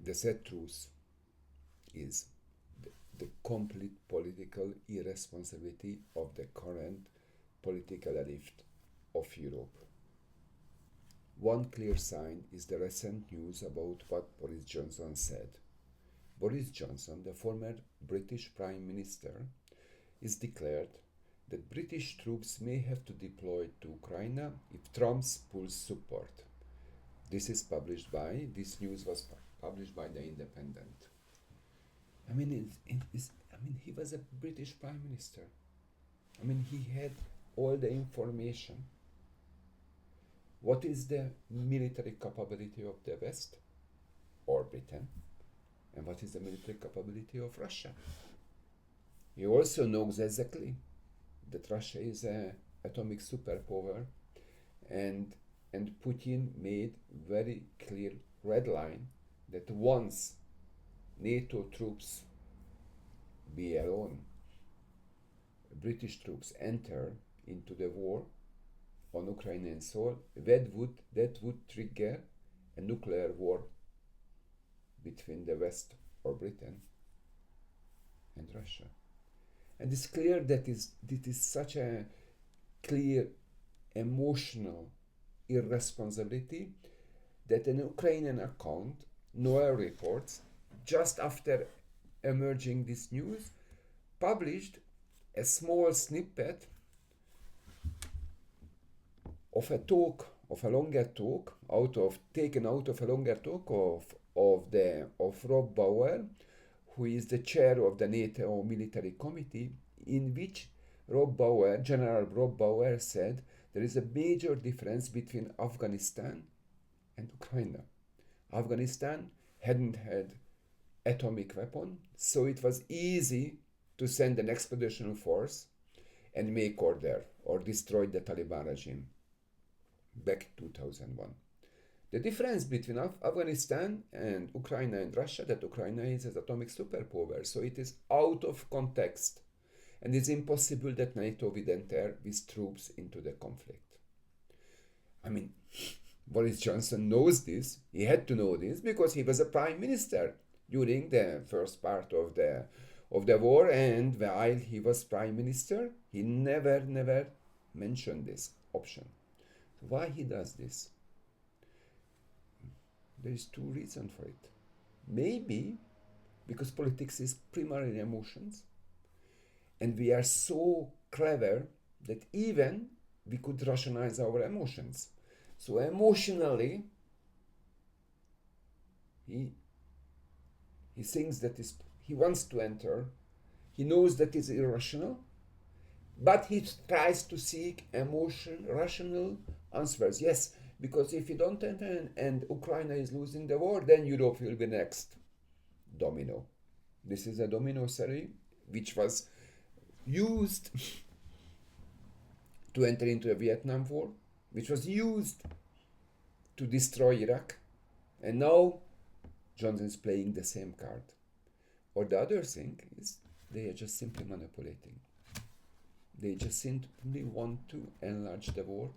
The sad truth is the complete political irresponsibility of the current political elite of Europe. One clear sign is the recent news about what Boris Johnson said. Boris Johnson, the former British Prime Minister, is declared that British troops may have to deploy to Ukraine if Trump pulls support. This news was published by The Independent. He was a British Prime Minister. He had all the information. What is the military capability of the West or Britain? And what is the military capability of Russia? He also knows exactly that Russia is an atomic superpower, and Putin made very clear red line that once NATO troops, be alone, British troops enter into the war on Ukrainian soil, that would trigger a nuclear war between the West or Britain and Russia. And it's clear that it is such a clear emotional irresponsibility that an Ukrainian account, Noel Reports, just after emerging this news, published a small snippet of a talk, of a longer talk, taken out of a longer talk of Rob Bauer, who is the chair of the NATO Military Committee, in which General Rob Bauer said there is a major difference between Afghanistan and Ukraine. Afghanistan hadn't had atomic weapon, so it was easy to send an expeditionary force and make order or destroy the Taliban regime back in 2001. The difference between Afghanistan and Ukraine and Russia, that Ukraine is an atomic superpower, so it is out of context, and it's impossible that NATO would enter with troops into the conflict. Boris Johnson knows this. He had to know this because he was a prime minister during the first part of the war, and while he was prime minister, he never mentioned this option. Why he does this? There is two reasons for it. Maybe because politics is primarily emotions, and we are so clever that even we could rationalize our emotions. So emotionally, he thinks that he wants to enter. He knows that it's irrational, but he tries to seek rational answers. Yes, because if you don't enter and Ukraine is losing the war, then Europe will be next. Domino. This is a domino theory which was used to enter into the Vietnam War, which was used to destroy Iraq, and now Johnson is playing the same card. Or the other thing is they are just simply manipulating. They just simply want to enlarge the war.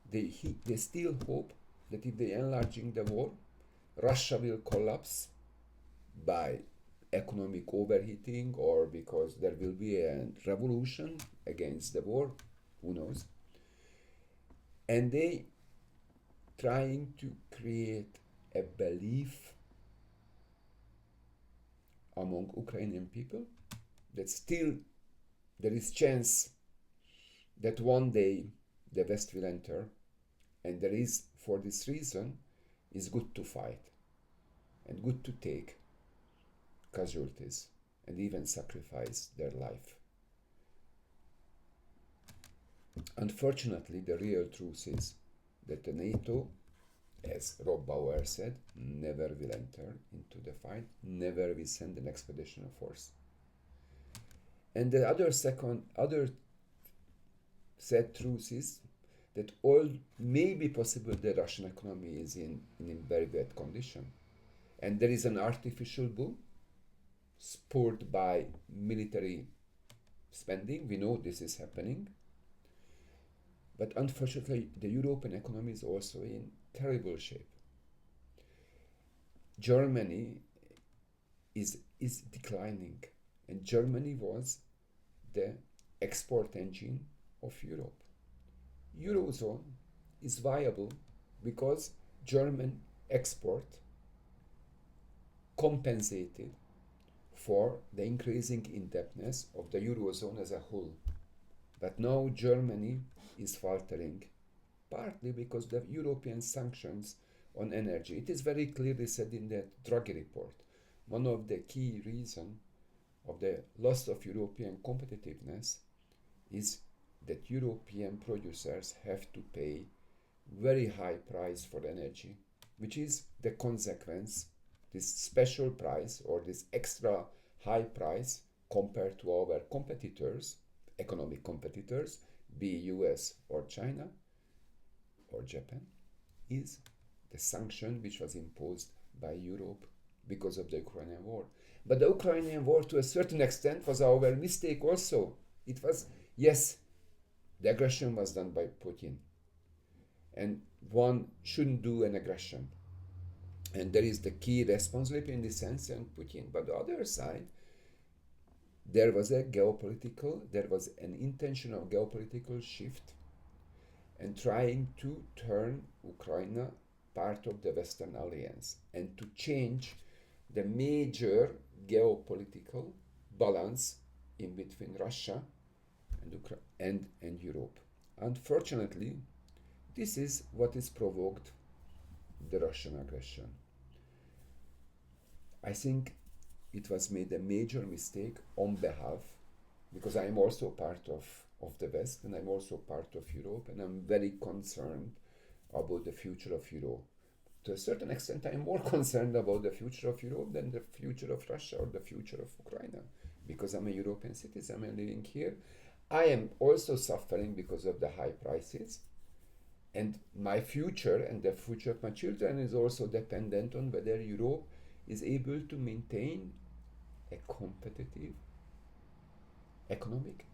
They still hope that if they enlarging the war, Russia will collapse by economic overheating or because there will be a revolution against the war. Who knows? And they trying to create a belief among Ukrainian people that still there is chance that one day the West will enter, and there is, for this reason, is good to fight and good to take casualties and even sacrifice their life. Unfortunately, the real truth is that the NATO, as Rob Bauer said, never will enter into the fight, never will send an expeditionary force. And the other sad truth is that all may be possible the Russian economy is in very bad condition. And there is an artificial boom spurred by military spending. We know this is happening. But unfortunately, the European economy is also in terrible shape. Germany is declining, and Germany was the export engine of Europe. Eurozone is viable because German export compensated for the increasing indebtedness of the Eurozone as a whole. But now Germany is faltering, partly because the European sanctions on energy. It is very clearly said in the Draghi report. One of the key reasons of the loss of European competitiveness is that European producers have to pay very high price for energy, which is the consequence, this special price or this extra high price compared to our competitors, economic competitors, be US or China or Japan, is the sanction which was imposed by Europe because of the Ukrainian war. But the Ukrainian war, to a certain extent, was our mistake also. It was, yes, the aggression was done by Putin. And one shouldn't do an aggression. And there is the key responsibility in this sense on Putin. But the other side, there was an intentional geopolitical shift and trying to turn Ukraine part of the Western Alliance and to change the major geopolitical balance in between Russia and Europe. Unfortunately, this is what is provoked the Russian aggression. I think it was made a major mistake on behalf, because I'm also part of the West and I'm also part of Europe, and I'm very concerned about the future of Europe. To a certain extent, I'm more concerned about the future of Europe than the future of Russia or the future of Ukraine, because I'm a European citizen, I'm living here. I am also suffering because of the high prices, and my future and the future of my children is also dependent on whether Europe is able to maintain a competitive economic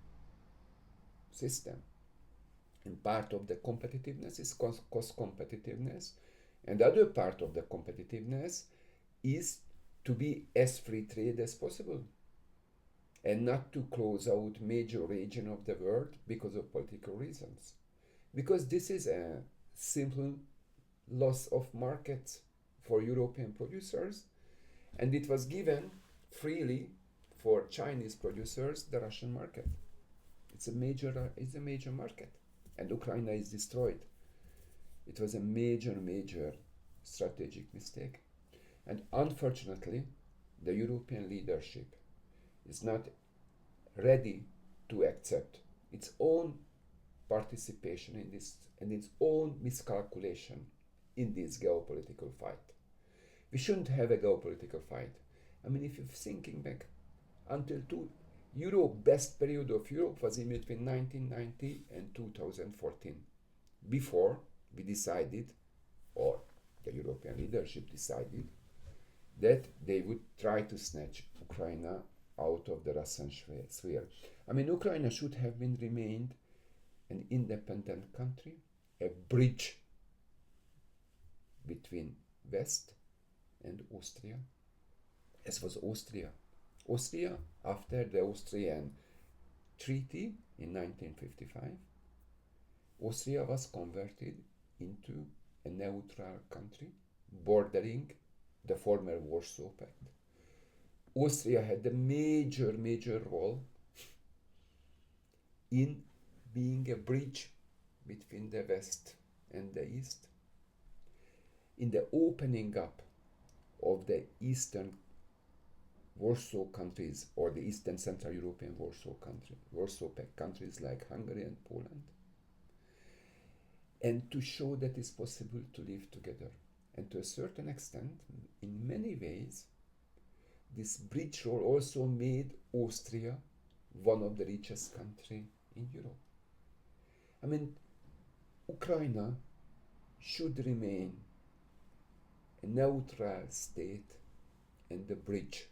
system. And part of the competitiveness is cost competitiveness, and the other part of the competitiveness is to be as free trade as possible and not to close out major region of the world because of political reasons. Because this is a simple loss of markets for European producers, and it was given freely for Chinese producers the Russian market. It's a major market, and Ukraine is destroyed. It was a major strategic mistake, and unfortunately, the European leadership is not ready to accept its own participation in this and its own miscalculation in this geopolitical fight. We shouldn't have a geopolitical fight. I mean, if you're thinking back, Europe, best period of Europe was in between 1990 and 2014. Before we decided, or the European leadership decided, that they would try to snatch Ukraine out of the Russian sphere. I mean, Ukraine should have remained an independent country, a bridge between West and Austria, as was Austria. Austria, after the Austrian Treaty in 1955, Austria was converted into a neutral country bordering the former Warsaw Pact. Austria had a major role in being a bridge between the West and the East, in the opening up of the Eastern Warsaw countries, or the Eastern Central European Warsaw Pact countries like Hungary and Poland, and to show that it's possible to live together. And to a certain extent, in many ways, this bridge role also made Austria one of the richest countries in Europe. I mean, Ukraine should remain a neutral state and the bridge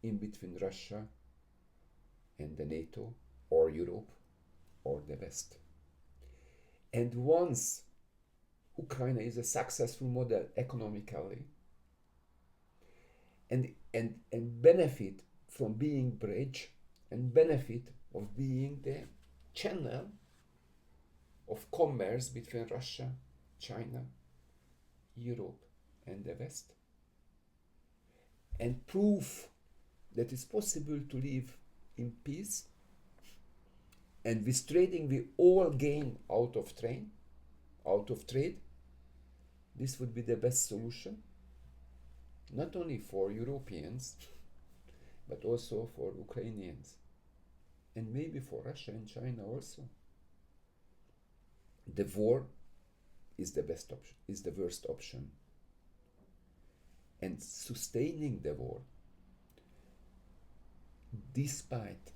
in between Russia and the NATO or Europe or the West. And once Ukraine is a successful model economically, and benefit from being bridge and benefit of being the channel of commerce between Russia, China, Europe, and the West, and prove that it's possible to live in peace, and with trading we all gain out of trade. This would be the best solution, not only for Europeans, but also for Ukrainians, and maybe for Russia and China also. The war is the best option, is the worst option. And sustaining the war, despite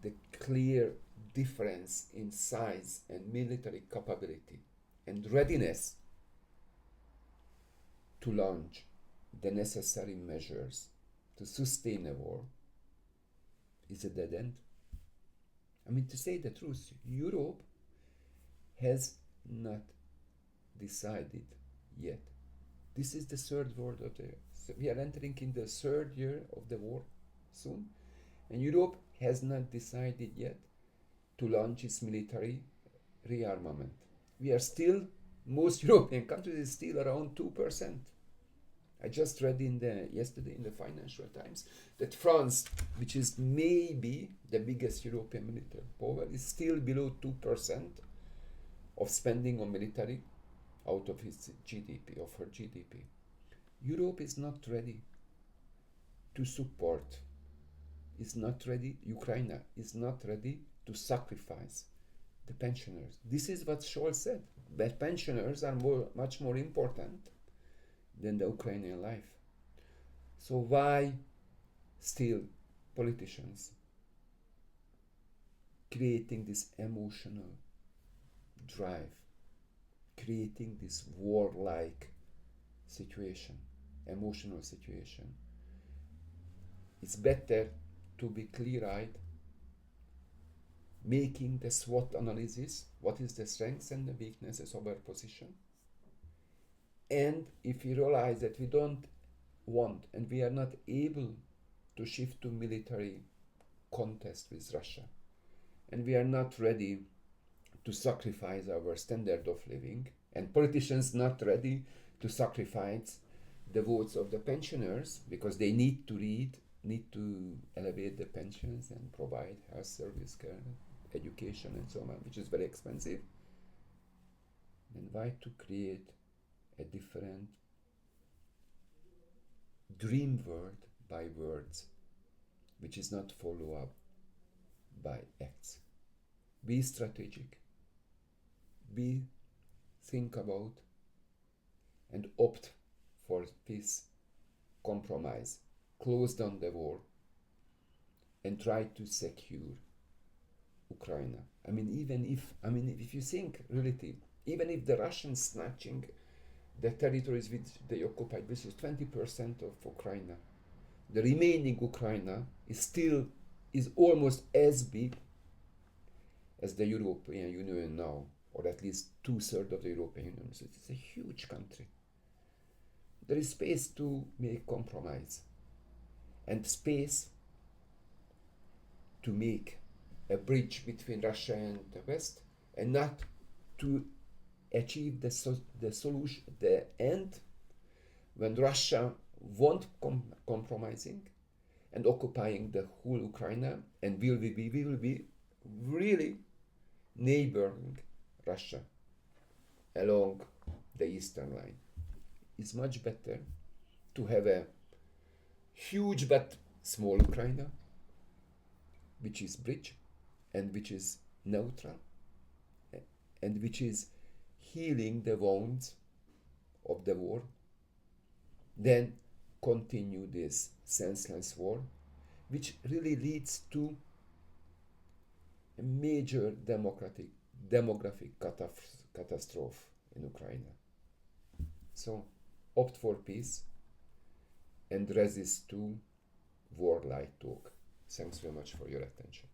the clear difference in size and military capability and readiness to launch the necessary measures to sustain a war, is a dead end. I mean, to say the truth, Europe has not decided yet. This is the third war of the year. So we are entering in the third year of the war soon, and Europe has not decided yet to launch its military rearmament. We are still, most European countries is still around 2%. I just read yesterday in the Financial Times that France, which is maybe the biggest European military power, is still below 2% of spending on military out of its GDP, of her GDP. Europe is not ready to support, is not ready, Ukraine is not ready to sacrifice the pensioners. This is what Scholz said, that pensioners are much more important than the Ukrainian life. So why still politicians creating this emotional drive, creating this war-like situation, emotional situation? It's better to be clear-eyed, making the SWOT analysis, what is the strengths and the weaknesses of our position. And if we realize that we don't want and we are not able to shift to military contest with Russia, and we are not ready to sacrifice our standard of living, and politicians not ready to sacrifice the votes of the pensioners because they need to elevate the pensions and provide health service care, education and so on, which is very expensive, then why to create a different dream world by words, which is not followed up by acts? Be strategic. Think about and opt for peace, compromise, close down the war, and try to secure Ukraine. If you think really, even if the Russians snatching the territories which they occupied, which is 20% of Ukraine, the remaining Ukraine is almost as big as the European Union now, or at least 2/3 of the European Union. So it's a huge country. There is space to make compromise and space to make a bridge between Russia and the West, and not to achieve the solution, the end, when Russia won't compromising and occupying the whole Ukraine, and we will be really neighboring Russia along the eastern line. It's much better to have a huge but small Ukraine, which is bridge and which is neutral and which is healing the wounds of the war, then continue this senseless war, which really leads to a major demographic catastrophe in Ukraine. So opt for peace and resist to war-like talk. Thanks very much for your attention.